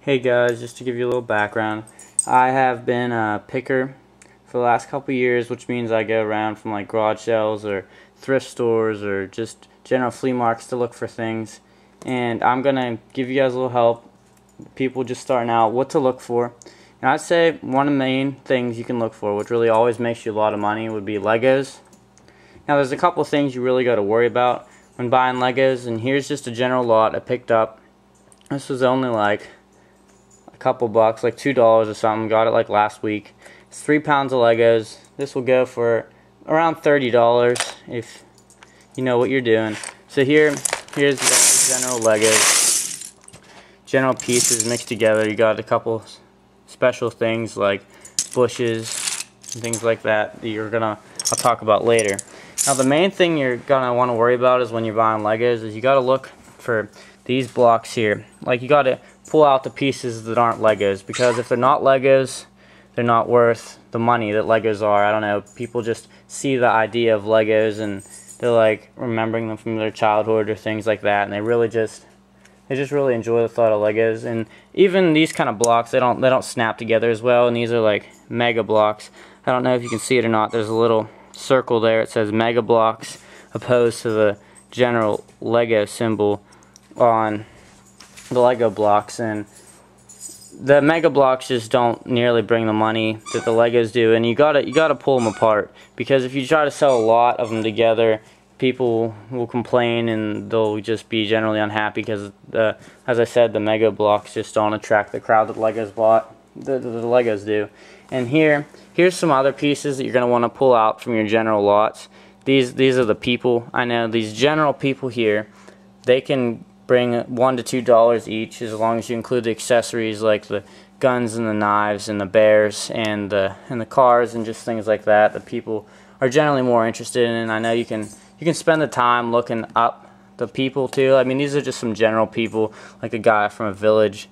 Hey guys, just to give you a little background, I have been a picker for the last couple years, which means I go around from like garage sales or thrift stores or just general flea markets to look for things. And I'm going to give you guys a little help, people just starting out, what to look for. And I'd say one of the main things you can look for, which really always makes you a lot of money, would be Legos. Now there's a couple of things you really got to worry about when buying Legos, and here's just a general lot I picked up. This was only like a couple bucks, like $2 or something. Got it like last week. It's 3 pounds of Legos. This will go for around $30 if you know what you're doing. So here's the general Legos, general pieces mixed together. You got a couple special things like bushes and things like that I'll talk about later. Now the main thing you're gonna want to worry about is when you're buying Legos is you got to look for these blocks here. Like you got to pull out the pieces that aren't Legos, because if they're not Legos, they're not worth the money that Legos are. I don't know, people just see the idea of Legos and they're like remembering them from their childhood or things like that, and they just really enjoy the thought of Legos. And even these kind of blocks, they don't snap together as well, and these are like mega blocks. I don't know if you can see it or not. There's a little circle there. It says mega blocks opposed to the general Lego symbol on the Lego blocks, and the mega blocks just don't nearly bring the money that the Legos do. And you gotta pull them apart, because if you try to sell a lot of them together, people will complain and they'll just be generally unhappy, because as I said, the mega blocks just don't attract the crowd that the Legos do. And here's some other pieces that you're gonna want to pull out from your general lots. These are the people. I know these general people here, they can bring $1 to $2 each, as long as you include the accessories like the guns and the knives and the bears and the cars and just things like that people are generally more interested in. And I know you can spend the time looking up the people too. I mean, these are just some general people, like a guy from a village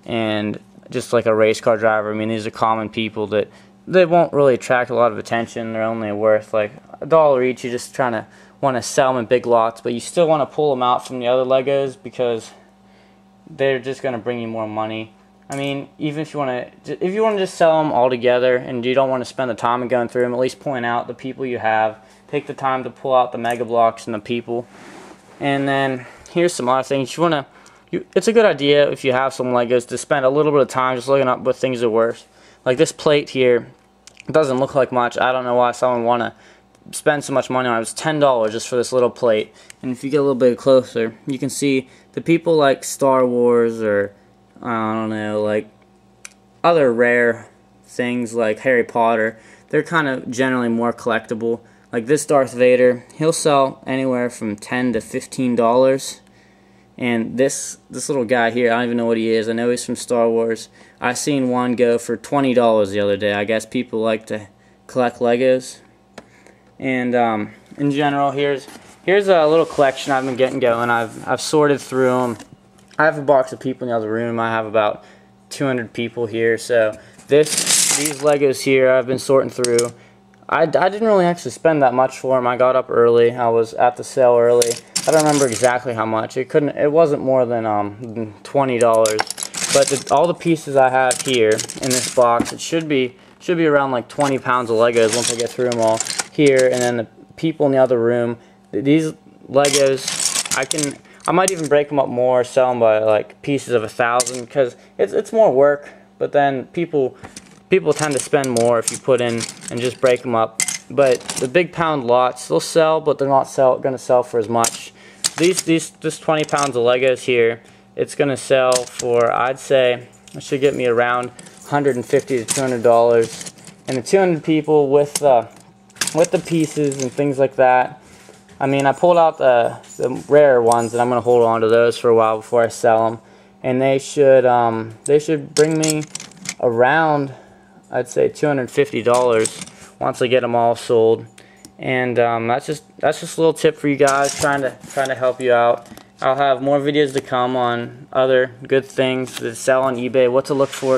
and just like a race car driver. I mean, these are common people that they won't really attract a lot of attention. They're only worth like $1 each. You're just trying to want to sell them in big lots, but you still want to pull them out from the other Legos, because they're just going to bring you more money. I mean, even if you want to just sell them all together and you don't want to spend the time and going through them, at least point out the people you have. Take the time to pull out the mega blocks and the people. And then here's some other things it's a good idea if you have some Legos to spend a little bit of time just looking up what things are worth. Like this plate here, it doesn't look like much. I don't know why someone want to spend so much money on it. It was $10 just for this little plate. And if you get a little bit closer, you can see the people like Star Wars, or I don't know, like other rare things like Harry Potter, they're kind of generally more collectible. Like this Darth Vader, he'll sell anywhere from $10 to $15. And this little guy here, I don't even know what he is. I know he's from Star Wars. I seen one go for $20 the other day. I guess people like to collect Legos. And in general, here's a little collection I've been getting going. I've sorted through them. I have a box of people in the other room. I have about 200 people here. So these Legos here I've been sorting through. I didn't really actually spend that much for them. I got up early. I was at the sale early. I don't remember exactly how much. It wasn't more than $20. But all the pieces I have here in this box, it should be around like 20 pounds of Legos once I get through them all here. And then the people in the other room, these Legos, I might even break them up more, sell them by like pieces of 1,000, because it's more work. But then people tend to spend more if you put in and just break them up. But the big pound lots, they'll sell, but they're not going to sell for as much. This 20 pounds of Legos here, it's going to sell for, I'd say, it should get me around $150 to $200. And the 200 people with the pieces and things like that, I mean, I pulled out the rare ones, and I'm going to hold on to those for a while before I sell them. And they should bring me around, I'd say, $250 once I get them all sold. And that's just a little tip for you guys, trying to help you out. I'll have more videos to come on other good things that sell on eBay, what to look for.